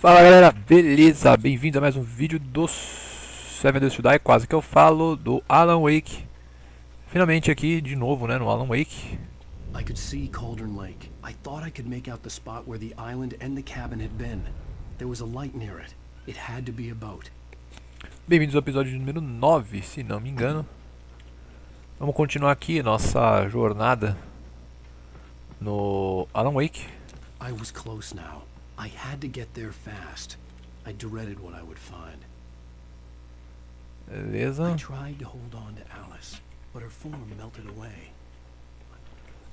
Fala galera, beleza? Bem-vindo a mais um vídeo do 7 Days to Die, quase que eu falo, do Alan Wake. Finalmente aqui de novo, né, no Alan Wake. I could see Cauldron Lake. I thought I could make out the spot where the island and the cabin had been. There was a light near it. It had to be a boat. Bem-vindos ao episódio número 9, se não me engano. Vamos continuar aqui nossa jornada no Alan Wake. I was close now. I had to get there fast. I dreaded what I would find. Beleza. I tried to hold on to Alice, but her form melted away.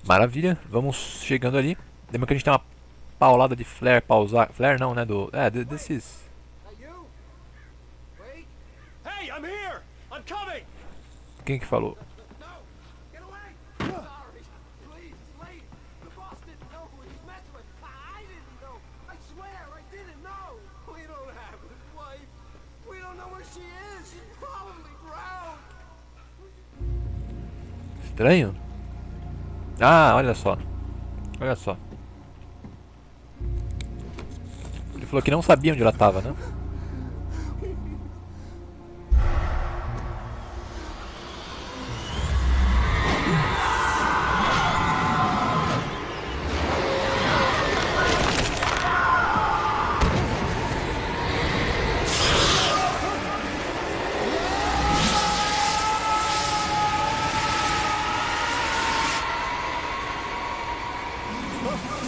Maravilha, vamos chegando ali. Lembra que a gente tem uma paulada de flare pausar. Flare não, né? Desses. Hey, I'm here. I'm coming. Quem que falou? Estranho? Ah, olha só. Olha só. Ele falou que não sabia onde ela estava, né?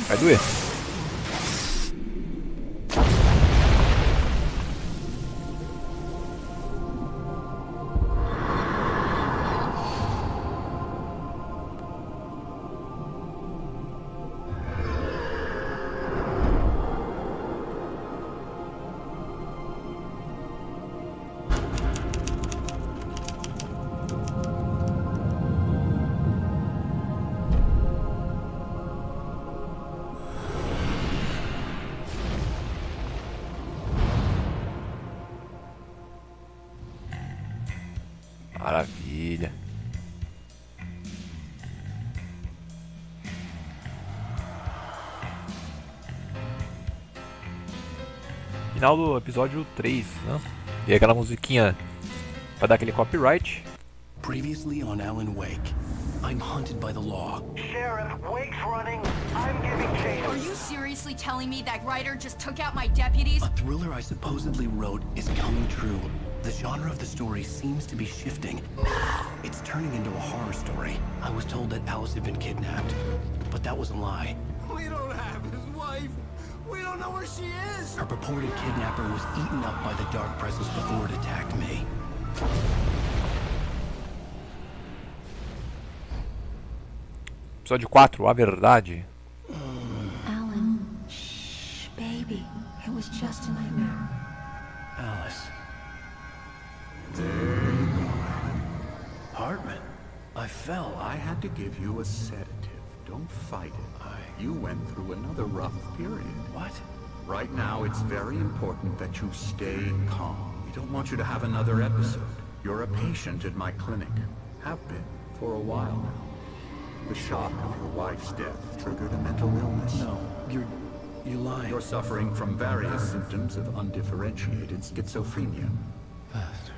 Vai doer. Maravilha. Final do episódio 3, né? E aquela musiquinha pra dar aquele copyright. Previously on Alan Wake, I'm hunted by the law. Sheriff, Wake's running. I'm giving chase. Are you seriously telling me that writer just took out my deputies? A thriller I supposedly wrote is coming true. The genre of the story seems to be shifting. It's turning into a horror story. I was told that Alice had been kidnapped, but that was a lie. We don't have his wife. We don't know where she is. Her purported kidnapper was eaten up by the dark presence before it attacked me. Episódio 4, A Verdade. Alan, shh, baby. It was just a nightmare. Alice. Hartman, I fell. I had to give you a sedative. Don't fight it. You went through another rough period. What? Right now, it's very important that you stay calm. We don't want you to have another episode. You're a patient at my clinic. Have been for a while now. The shock of your wife's death triggered a mental illness. No, you're lying. You're suffering from various symptoms of undifferentiated schizophrenia. Bastard.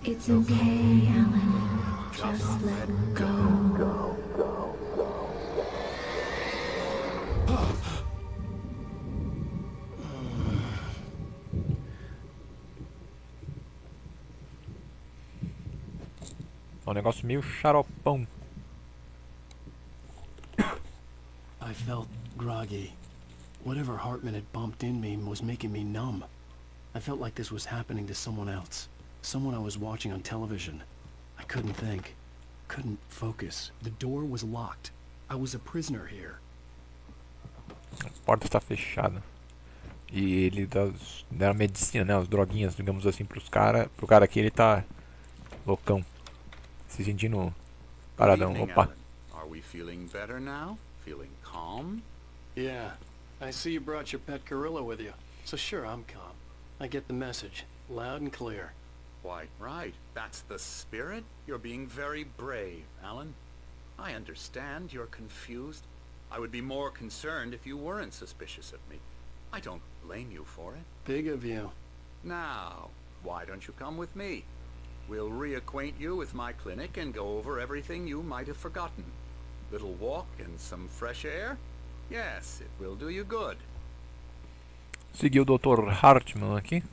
It's okay, Alan. Just let go. É um negócio meio xaropão. I felt groggy. Whatever Hartman had bumped in me was making me numb. I felt like this was happening to someone else. Someone I was watching on television. I couldn't think. Couldn't focus. The door was locked. I was a prisoner here. A porta está fechada. E ele dá medicina, né? As droguinhas, digamos assim, pro cara aqui, ele tá loucão. Se sentindo paradão. Good evening, Opa. Alan. Are we feeling better now? Feeling calm? Yeah. I see you brought your pet gorilla with you. So sure, I'm calm. I get the message. Loud and clear. Quite right. That's the spirit. You're being very brave, Alan. I understand you're confused. I would be more concerned if you weren't suspicious of me. I don't blame you for it. Big of you. Now, why don't you come with me? We'll reacquaint you with my clinic and go over everything you might have forgotten. Little walk and some fresh air? Yes, it will do you good. Segui o Dr. Hartman aqui.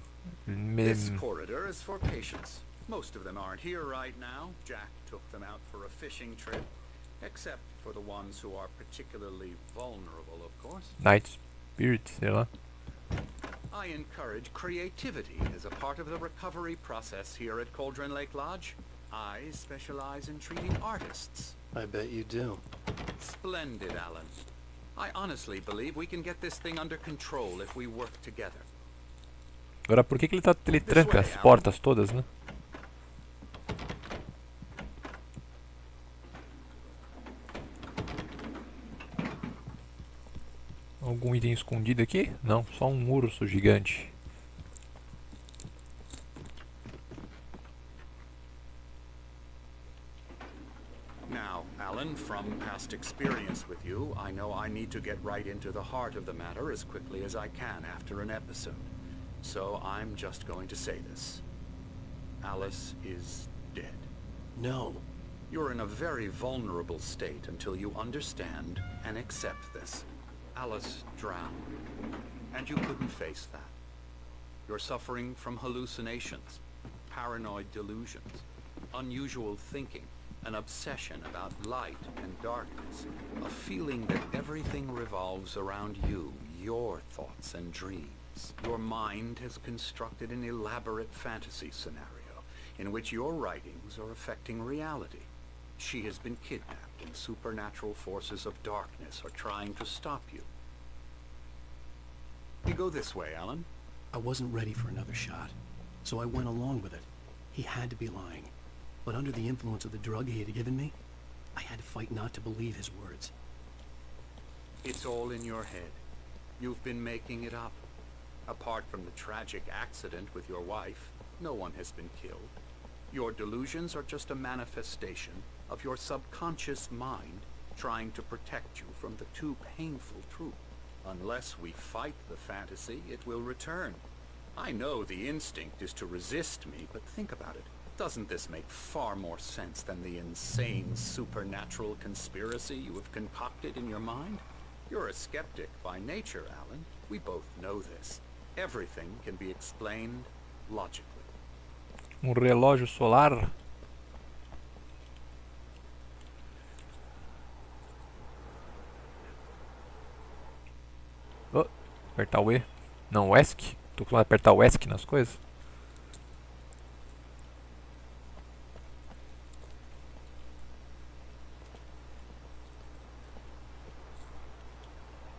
This corridor is for patients. Most of them aren't here right now. Jack took them out for a fishing trip. Except for the ones who are particularly vulnerable, of course. Night Spirit, sei lá. I encourage creativity as a part of the recovery process here at Cauldron Lake Lodge. I specialize in treating artists. I bet you do. Splendid, Alan. I honestly believe we can get this thing under control if we work together. Agora por que ele tranca as portas todas, né? Algum item escondido aqui? Não, só um urso gigante. Now, Alan, from past experience with you, I know I need to get right into the heart of the matter as quickly as I can after an episode. So I'm just going to say this. Alice is dead. No. You're in a very vulnerable state until you understand and accept this. Alice drowned, and you couldn't face that. You're suffering from hallucinations, paranoid delusions, unusual thinking, an obsession about light and darkness, a feeling that everything revolves around you, your thoughts and dreams. Your mind has constructed an elaborate fantasy scenario in which your writings are affecting reality. She has been kidnapped, and supernatural forces of darkness are trying to stop you. You go this way, Alan. I wasn't ready for another shot, so I went along with it. He had to be lying. But under the influence of the drug he had given me, I had to fight not to believe his words. It's all in your head. You've been making it up. Apart from the tragic accident with your wife, no one has been killed. Your delusions are just a manifestation of your subconscious mind trying to protect you from the too painful truth. Unless we fight the fantasy, it will return. I know the instinct is to resist me, but think about it. Doesn't this make far more sense than the insane supernatural conspiracy you have concocted in your mind? You're a skeptic by nature, Alan. We both know this. Everything can be explained logically. Relógio solar. Oh, apertar o E. Não, o ESC. Tô acostumado a apertar o ESC nas coisas.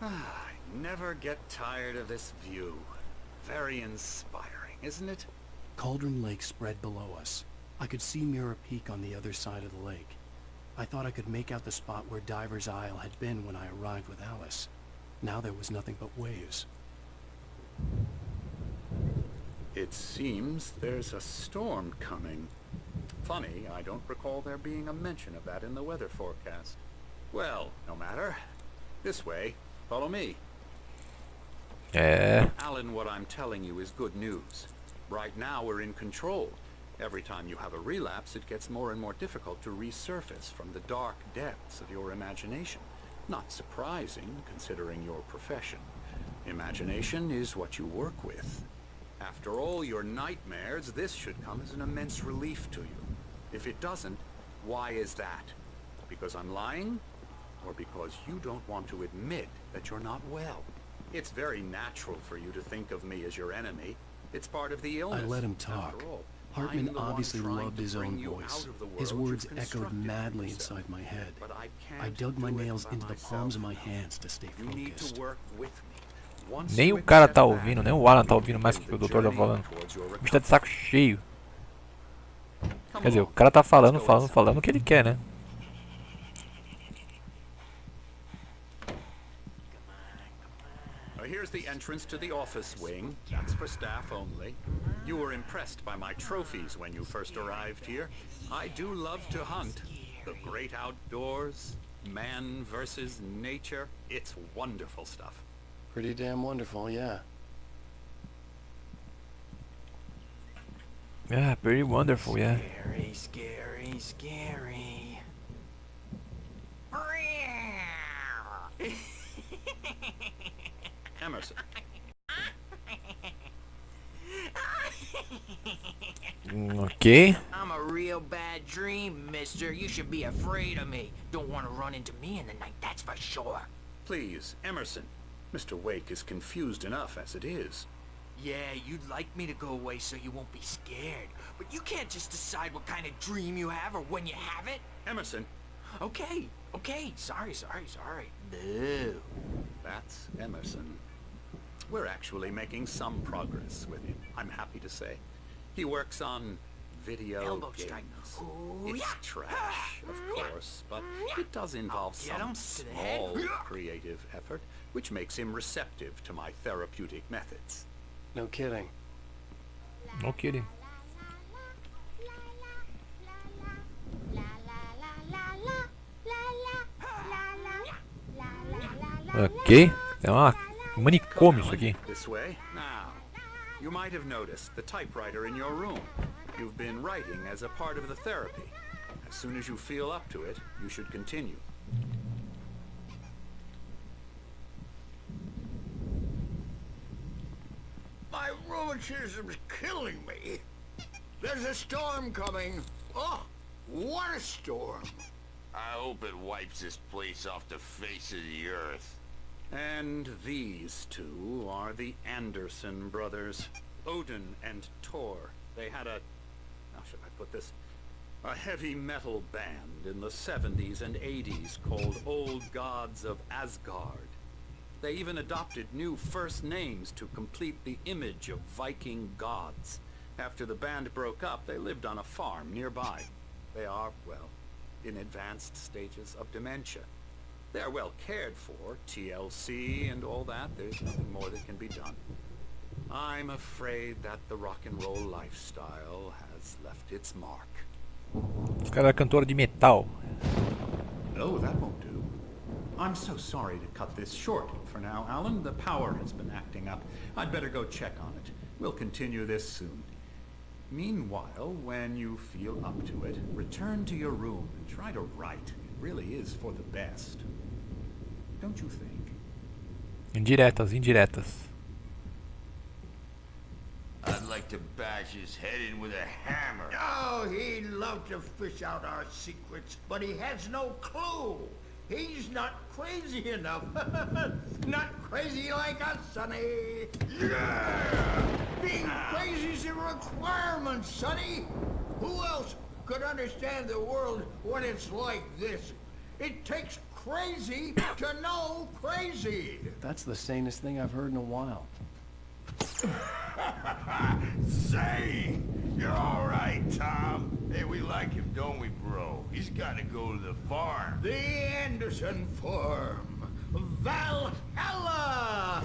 I never get tired of this view. Very inspiring, isn't it? Cauldron Lake spread below us. I could see Mirror Peak on the other side of the lake. I thought I could make out the spot where Diver's Isle had been when I arrived with Alice. Now there was nothing but waves. It seems there's a storm coming. Funny, I don't recall there being a mention of that in the weather forecast. Well, no matter. This way. Follow me. Alan, what I'm telling you is good news. Right now we're in control. Every time you have a relapse, it gets more and more difficult to resurface from the dark depths of your imagination. Not surprising, considering your profession. Imagination is what you work with. After all your nightmares, this should come as an immense relief to you. If it doesn't, why is that? Because I'm lying? Or because you don't want to admit that you're not well? It's very natural for you to think of me as your enemy. It's part of the illness. I let him talk. Hartman obviously loved his own voice. His words echoed madly inside my head. I dug my nails into the palms of my hands to stay focused. Nem o cara tá ouvindo, nem o Alan tá ouvindo mais o que o doutor tá falando. O bicho tá de saco cheio. Quer dizer, o cara tá falando o que ele quer, né? Here's the entrance to the office wing. That's for staff only. You were impressed by my trophies when you first arrived here. I do love to hunt. The great outdoors, man versus nature. It's wonderful stuff. Pretty damn wonderful, yeah. Yeah, pretty wonderful, yeah. Scary, scary, scary. Emerson. Ok. I'm a real bad dream, mister. You should be afraid of me. Don't want to run into me in the night, that's for sure. Please, Emerson. Mr. Wake is confused enough as it is. Yeah, you'd like me to go away so you won't be scared. But you can't just decide what kind of dream you have or when you have it. Emerson. Okay. Sorry. Boo. That's Emerson. We're actually making some progress with him, I'm happy to say. He works on video Elbow games. strike. Ooh, It's yeah. trash, of course, but it does involve Get him some to the head. small creative effort, which makes him receptive to my therapeutic methods. No kidding. No kidding. Ok. Tem um manicômio isso aqui. This way. Now, you might have noticed the typewriter in your room. You've been writing as a part of the therapy. As soon as you feel up to it, you should continue. My rheumatism's killing me. There's a storm coming. Oh, what a storm. I hope it wipes this place off the face of the earth. And these two are the Anderson brothers, Odin and Tor. They had a, how should I put this, a heavy metal band in the 70s and 80s called Old Gods of Asgard. They even adopted new first names to complete the image of Viking gods. After the band broke up, they lived on a farm nearby. They are, well, in advanced stages of dementia. They're well cared for, TLC and all that. There's nothing more that can be done. I'm afraid that the rock and roll lifestyle has left its mark. Esse cara era cantor de metal. No, that won't do. I'm so sorry to cut this short for now, Alan. The power has been acting up. I'd better go check on it. We'll continue this soon. Meanwhile, when you feel up to it, return to your room and try to write. It really is for the best. Don't you think? Indiretas, indiretas. I'd like to bash his head in with a hammer. Oh, he'd love to fish out our secrets, but he has no clue. He's not crazy enough. Not crazy like us, Sonny. Yeah! Being crazy's a requirement, Sonny. Who else could understand the world when it's like this? It takes crazy to know crazy. That's the sanest thing I've heard in a while. Say, you're all right, Tom. Hey, we like him, don't we, bro? He's got to go to the farm. The Anderson Farm. Valhalla!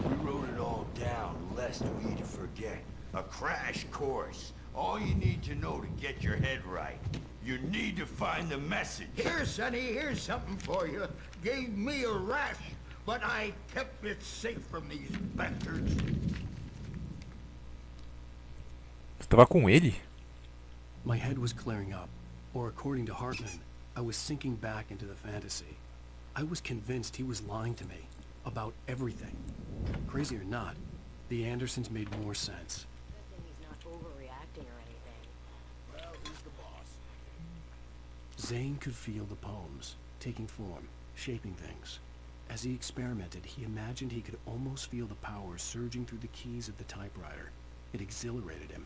We wrote it all down, lest we forget. A crash course. All you need to know to get your head right. You need to find the message. Here, Sonny, here's something for you. Gave me a rash, but I kept it safe from these bastards. Você tava com ele? My head was clearing up, or according to Hartman, I was sinking back into the fantasy. I was convinced he was lying to me about everything. Crazy or not, the Andersons made more sense. Good thing he's not overreacting or anything. Well, who's the boss? Zane could feel the poems, taking form, shaping things. As he experimented, he imagined he could almost feel the power surging through the keys of the typewriter. It exhilarated him.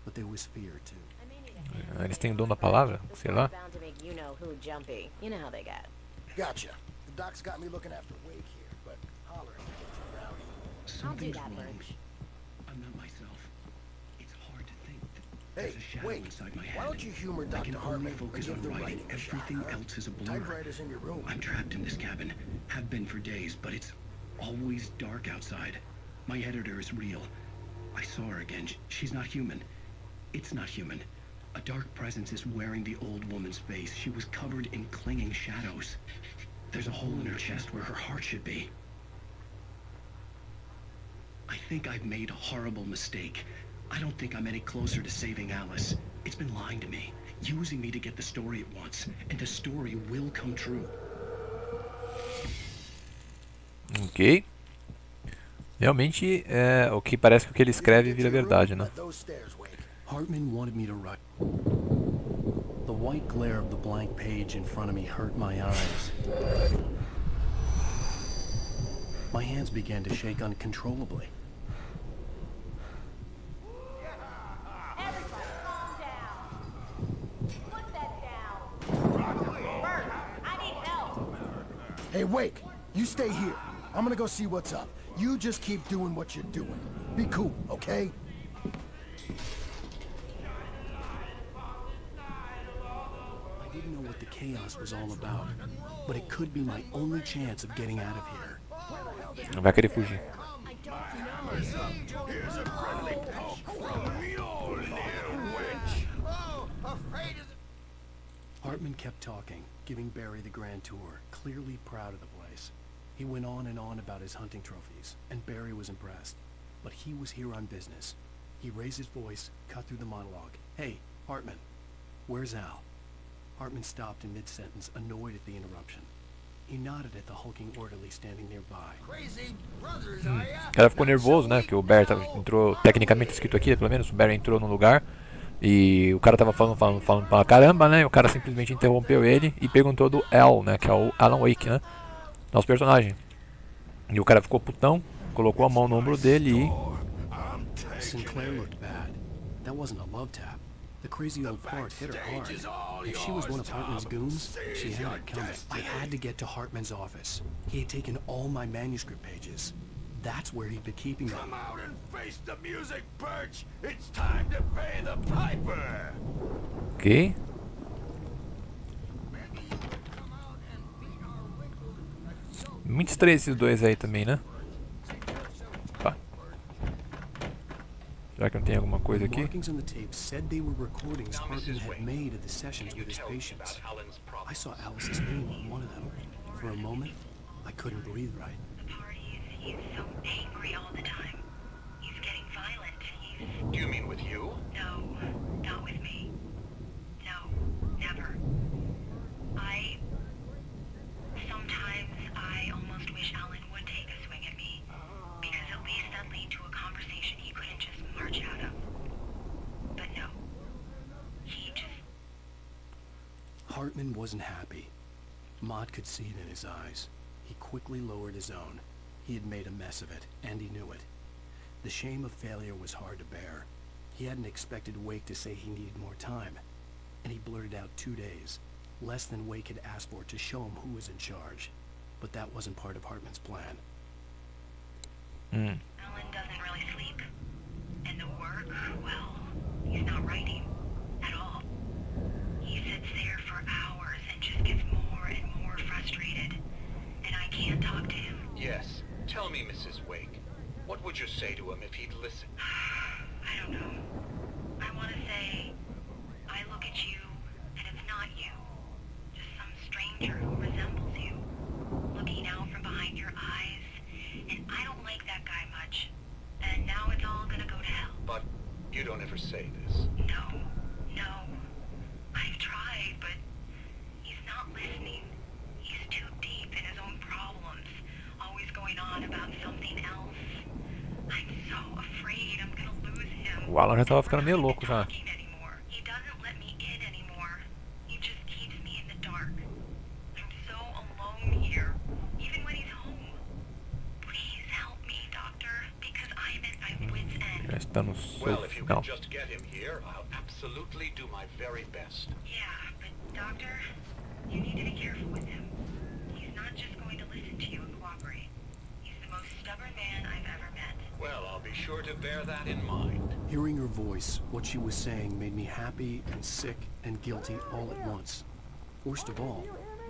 But there was fear, too. I may need a hand. Eles têm o dom da palavra? This Sei one's lá. bound to make you know who jumpy. You know how they get. Gotcha. The doc's got me looking after Wake here, but holler if you get too rowdy. I'll do Something's that, wrong. Birch. I'm not myself. It's hard to think. Hey, There's a shadow Wake, inside my head. why don't you humor I can Dr. only Hartman focus and on give the writing. writing a shot, Everything huh? else is a blur. Typewriter's in your room. I'm trapped in this cabin. Have been for days, but it's always dark outside. My editor is real. I saw her again. She's not human. It's not human. A dark presence is wearing the old woman's face. She was covered in clinging shadows. There's a hole in her chest where her heart should be. think I've made a horrible mistake. I don't think I'm any closer to saving Alice. It's been lying to me, using me to get the story it wants, and the story will come true. Ok. Realmente, o que parece que o que ele escreve vira verdade, né? Hartman wanted me to write. The white glare of the blank page in front of me hurt my eyes. My hands began to shake uncontrollably. Everybody calm down. Put that down. Bert, I need help. Hey, Wake, you stay here. I'm gonna go see what's up. You just keep doing what you're doing. Be cool, okay? I didn't know what the chaos was all about, but it could be my only chance of getting out of here. Não vai querer fugir. Here's a friendly poke from Mjolnir, witch. Oh, afraid of the... Hartman kept talking, giving Barry the grand tour, clearly proud of the place. He went on and on about his hunting trophies, and Barry was impressed. But he was here on business. He raised his voice, cut through the monologue. Hey, Hartman, where's Al? Hartman stopped in mid-sentence, annoyed at the interruption. He nodded at the hulking orderly standing nearby. Crazy brothers, are ya? O cara ficou nervoso, né? Que o Barry entrou, tecnicamente escrito aqui, pelo menos, o Barry entrou no lugar e o cara tava falando pra caramba, né? E o cara simplesmente interrompeu ele e perguntou do Al, né? Que é o Alan Wake, né? Nosso personagem. E o cara ficou putão, colocou a mão no ombro dele e... Sinclair looked bad. That wasn't a love tap. The crazy old fart hit her hard. If she was one of Hartman's goons, she had it coming. I had to get to Hartman's office. He had taken all my manuscript pages. That's where he'd been keeping them. Come out and face the music, Birch. It's time to pay the piper. Ok. Muito estranho esses dois aí também, né? Tá. Será que não tem alguma coisa aqui? Markings on the tape said they were recordings Hartman had made of the sessions with his patients. I saw Alice's name on one of them. For a moment, I couldn't breathe right. The parties, he's so angry all the time. He's getting violent. Do you mean with you? No, not with me. No, never. Sometimes I almost wish Alan would take a swing at me, because at least that'd lead to a conversation he couldn't just march out of. But no, he just... Hartman wasn't happy. Maude could see it in his eyes. He quickly lowered his own. He had made a mess of it, and he knew it. The shame of failure was hard to bear. He hadn't expected Wake to say he needed more time, and he blurted out 2 days. Less than Wake had asked for to show him who was in charge. But that wasn't part of Hartman's plan. Alan doesn't really sleep. And the work, well, he's not writing at all. He sits there for hours and just gets more and more frustrated. And I can't talk to him. Yes. Tell me, Mrs. Wake. What would you say to him if he'd listen? I don't know. I want to say, I look at you, and it's not you. Just some stranger who resembles you, looking out from behind your eyes, and I don't like that guy much. And now it's all gonna go to hell. But you don't ever say this. No. I've tried, but he's not listening. He's too deep in his own problems, always going on about something else. I'm so afraid I'm gonna lose him. O Alan já tava ficando meio louco já. He doesn't let me in anymore. He just keeps me in the dark. I'm so alone here, even when he's home. Please help me, Doctor, because I'm at my wit's end. Já está no Well, if you can não. just get him here, I'll absolutely do my very best. Yeah, but Doctor, you need to be careful with him. He's not just going to listen to you and cooperate. He's the most stubborn man I've ever met. Well, I'll be sure to bear that in mind. Hearing her voice, what she was saying made me happy and sick and guilty all at once. Worst of all,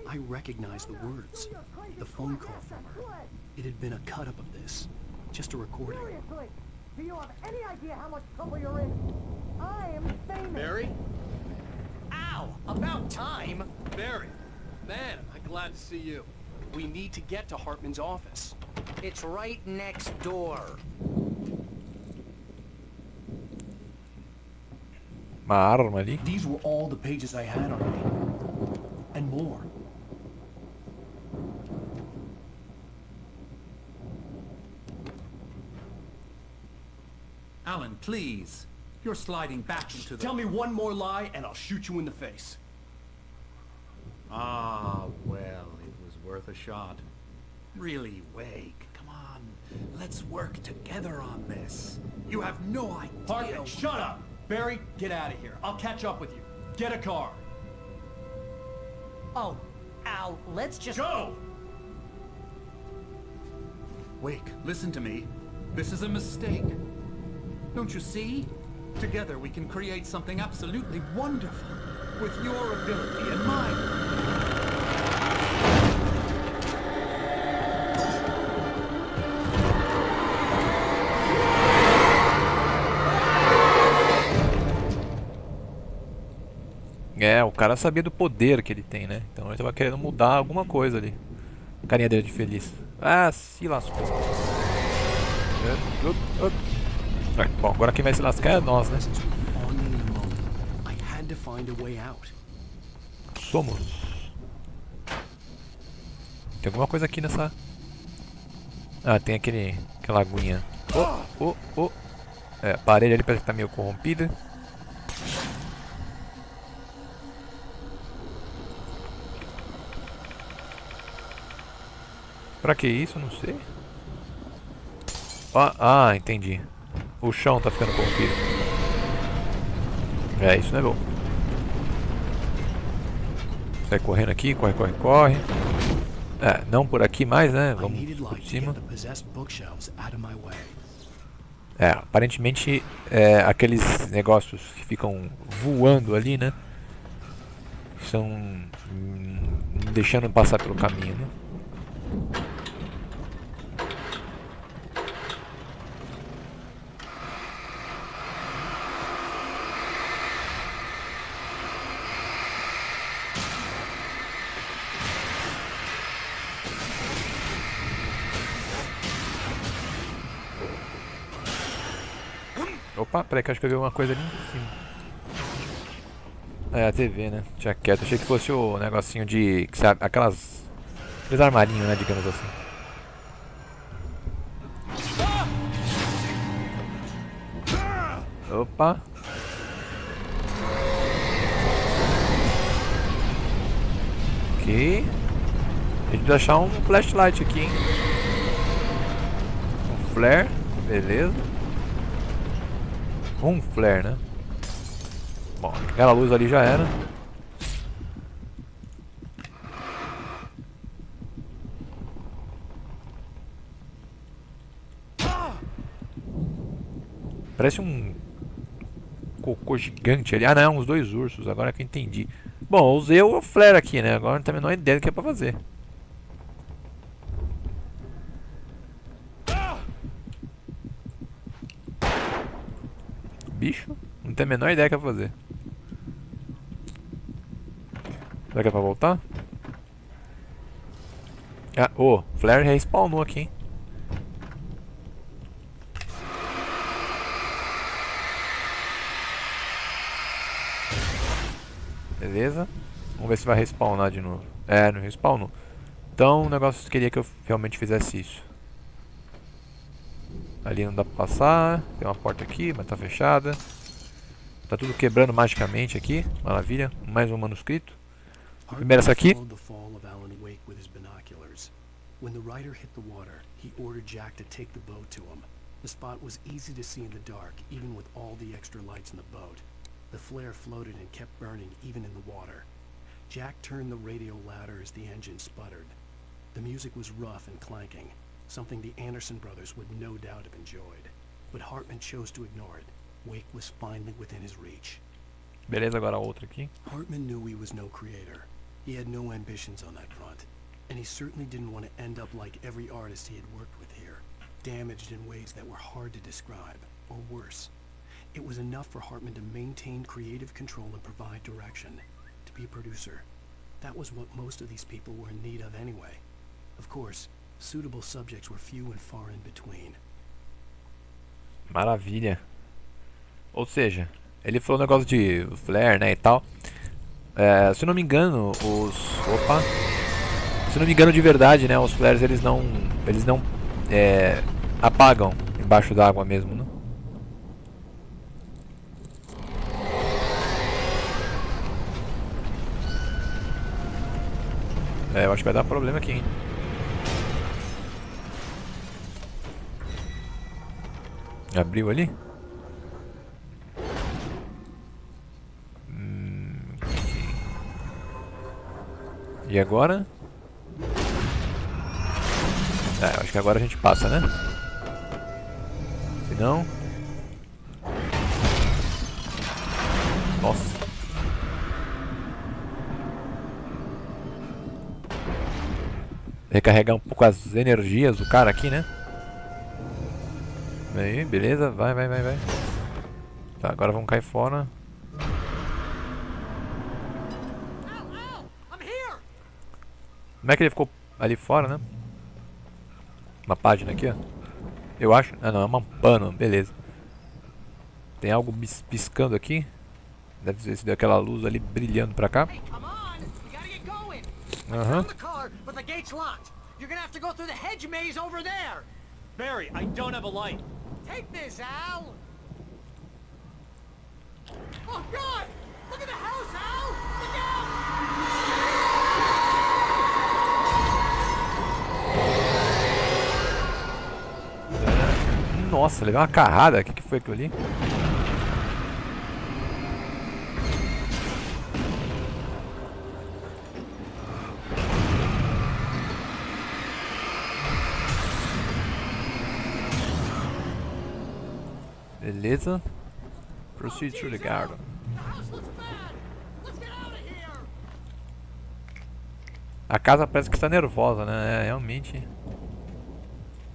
I recognized the words. The phone call from her. It had been a cut-up of this. Just a recording. Seriously, do you have any idea how much trouble you're in? I am famous. Barry? Ow! About time! Barry, man, I'm glad to see you. We need to get to Hartman's office. It's right next door. uma arma ali. These were all the pages I had on me. And more. Alan, please. You're sliding back into the... Tell me one more lie and I'll shoot you in the face. Ah, well, it was worth a shot. Really, Wake, come on. Let's work together on this. You have no idea... Hartman, shut up! Barry, get out of here. I'll catch up with you. Get a car. Oh, Al, let's just... Go! Wake, listen to me. This is a mistake. Don't you see? Together we can create something absolutely wonderful. With your ability and mine. É, o cara sabia do poder que ele tem, né? Então ele tava querendo mudar alguma coisa ali. Carinha dele de feliz. Ah, se lascou. Bom, agora quem vai se lascar é nós, né? Somos. Tem alguma coisa aqui nessa... Ah, tem aquela aguinha. É, a parede ali parece que tá meio corrompida. Pra que isso? Não sei. Ah, entendi. O chão tá ficando corrompido. É, isso não é bom. Sai correndo aqui, corre, corre, corre. É, não por aqui mais, né? Vamos por cima. É, aparentemente aqueles negócios que ficam voando ali, né? Estão deixando passar pelo caminho, né? Opa, peraí que eu acho que eu vi uma coisa ali em cima. É, a TV, né? Tinha quieto. Achei que fosse o negocinho de... Sabe, aqueles armarinhos, né? Digamos assim. Opa. Ok. A gente precisa achar um flashlight aqui, hein? Um flare. Beleza. Um flare, né? Bom, aquela luz ali já era. Parece um cocô gigante ali. Ah não, uns dois ursos, agora que eu entendi. Bom, eu usei o flare aqui, né? Agora não tenho a menor ideia do que é pra fazer. Bicho, não tenho a menor ideia do que é pra fazer. Será que é pra voltar? Ah, flare respawnou aqui, hein? Beleza. Vamos ver se vai respawnar de novo. É, não respawnou. Então o negócio queria que eu realmente fizesse isso. Ali não dá pra passar. Tem uma porta aqui, mas tá fechada. Tá tudo quebrando magicamente aqui. Maravilha. Mais um manuscrito. Primeiro essa aqui. When the rider hit the water, he ordered Jack to take the boat to him. The spot was easy to see in the dark, even with all the extra lights in the boat. The flare floated and kept burning even in the water. Jack turned the radio louder as the engine sputtered. The music was rough and clanking, something the Anderson brothers would no doubt have enjoyed. But Hartman chose to ignore it. Wake was finally within his reach. Beleza, agora outra aqui. Hartman knew he was no creator. He had no ambitions on that front. And he certainly didn't want to end up like every artist he had worked with here, damaged in ways that were hard to describe, or worse. It was enough for Hartman to maintain creative control and provide direction, to be a producer. That was what most of these people were in need of anyway. Of course, suitable subjects were few and far in between. Maravilha. Ou seja, Ele falou um negócio de flare, né, e tal. Se eu não me engano, se eu não me engano de verdade, né, os flares eles não apagam embaixo d'água mesmo, né? Eu acho que vai dar problema aqui, hein? Abriu ali? E agora? Acho que agora a gente passa, né? Se não... Nossa. Recarregar um pouco as energias do cara aqui, né? Aí, beleza, vai. Tá, agora vamos cair fora. Como é que ele ficou ali fora, né? Uma página aqui, ó. Eu acho... Ah, não, é um pano, beleza. Tem algo piscando aqui. Deve ser se deu aquela luz ali brilhando pra cá. Aham. Barry, I don't have a light. Take this, Al! Oh, God! Look at the house, Al! Look out! Nossa, levei uma carrada. O que foi aquilo ali? Beleza. Proceed through the garden. A casa parece que está nervosa, né? Realmente.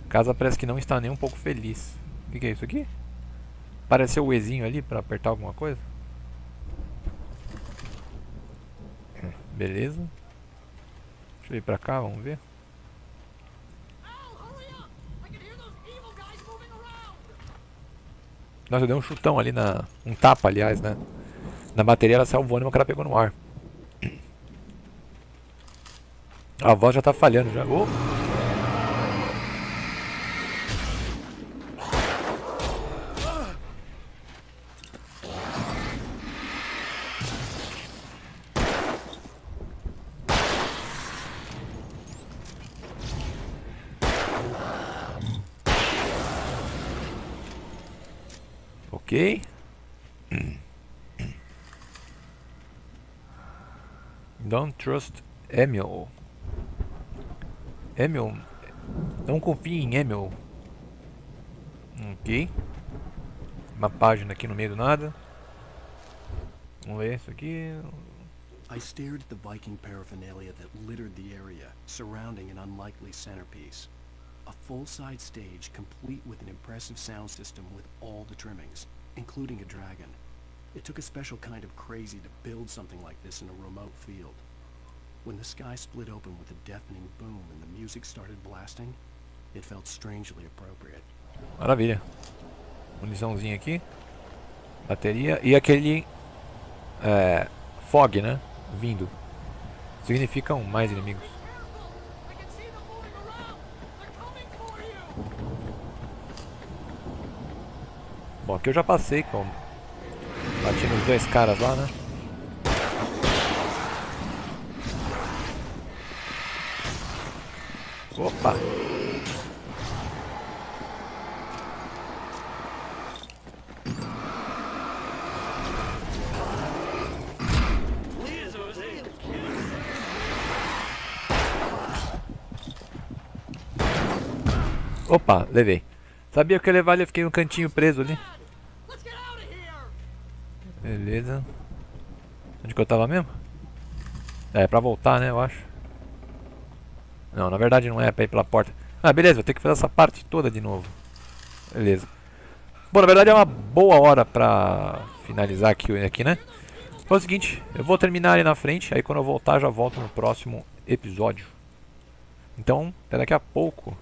A casa parece que não está nem um pouco feliz. O que é isso aqui? Apareceu o Ezinho ali para apertar alguma coisa? Beleza. Deixa eu ir pra cá, vamos ver. Nossa, eu dei um chutão ali um tapa, aliás, né? Na bateria ela saiu voando e o cara pegou no ar. A voz já tá falhando já. Oh. Ok. Don't trust Emil. Emil. Não confie em Emil. Ok. Uma página aqui no meio do nada. Vamos ver isso aqui. I stared at the Viking paraphernalia that littered the area, surrounding an unlikely centerpiece. A full-size stage complete with an impressive sound system with all the trimmings, including a dragon. It took a special kind of crazy to build something like this in a remote field. When the sky split open with a deafening boom and the music started blasting, it felt strangely appropriate. Maravilha. Muniçãozinha aqui. Bateria. E aquele... fog, né? Vindo. Significam mais inimigos. Bom, aqui eu já passei com... Bati nos dois caras lá, né? Opa! Opa, levei. Sabia que eu ia levar ele, eu fiquei no cantinho preso ali. Beleza. Onde que eu tava mesmo? É pra voltar, né, eu acho. Não, na verdade não é pra ir pela porta. Ah, beleza, vou ter que fazer essa parte toda de novo. Beleza. Bom, na verdade é uma boa hora pra finalizar aqui, né? Então é o seguinte, eu vou terminar ali na frente, aí quando eu voltar já volto no próximo episódio. Então, até daqui a pouco.